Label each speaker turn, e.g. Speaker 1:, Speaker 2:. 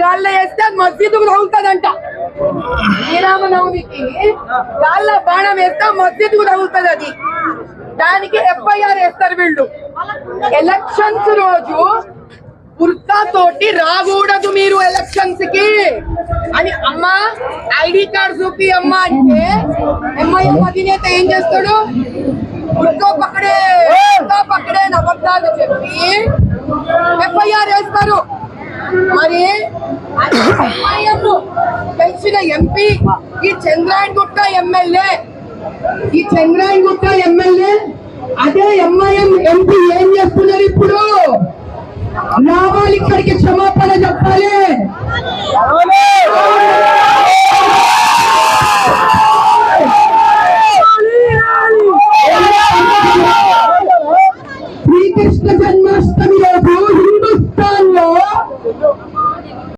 Speaker 1: గాల్లో వేస్తే మస్జిద్కు తగులుతుందంట. శ్రీరామనవమికి గాల్లో బాణం వేస్తే మస్జిద్కు తగులుతుంది. అది దానికి FIR వేస్తారు వీళ్ళు. ఎలక్షన్స్ రోజు బుర్కా తోటి రాకూడదు మీరు ఎలక్షన్స్ కి అని. అమ్మ ID కార్డు చూపి అమ్మ అంటే MIM అధినేత ఏం చేస్తాడు? బుర్కా పక్కడే అబద్ధాలు చెప్పి FIR వేస్తారు. మరి తెలిసిన MP ఈ చంద్రాయణగుట్ట ఎమ్మెల్యే అదే MIM MP ఏం చేస్తున్నారు ఇప్పుడు? రావాలి, ఇక్కడికి క్షమాపణ చెప్పాలి.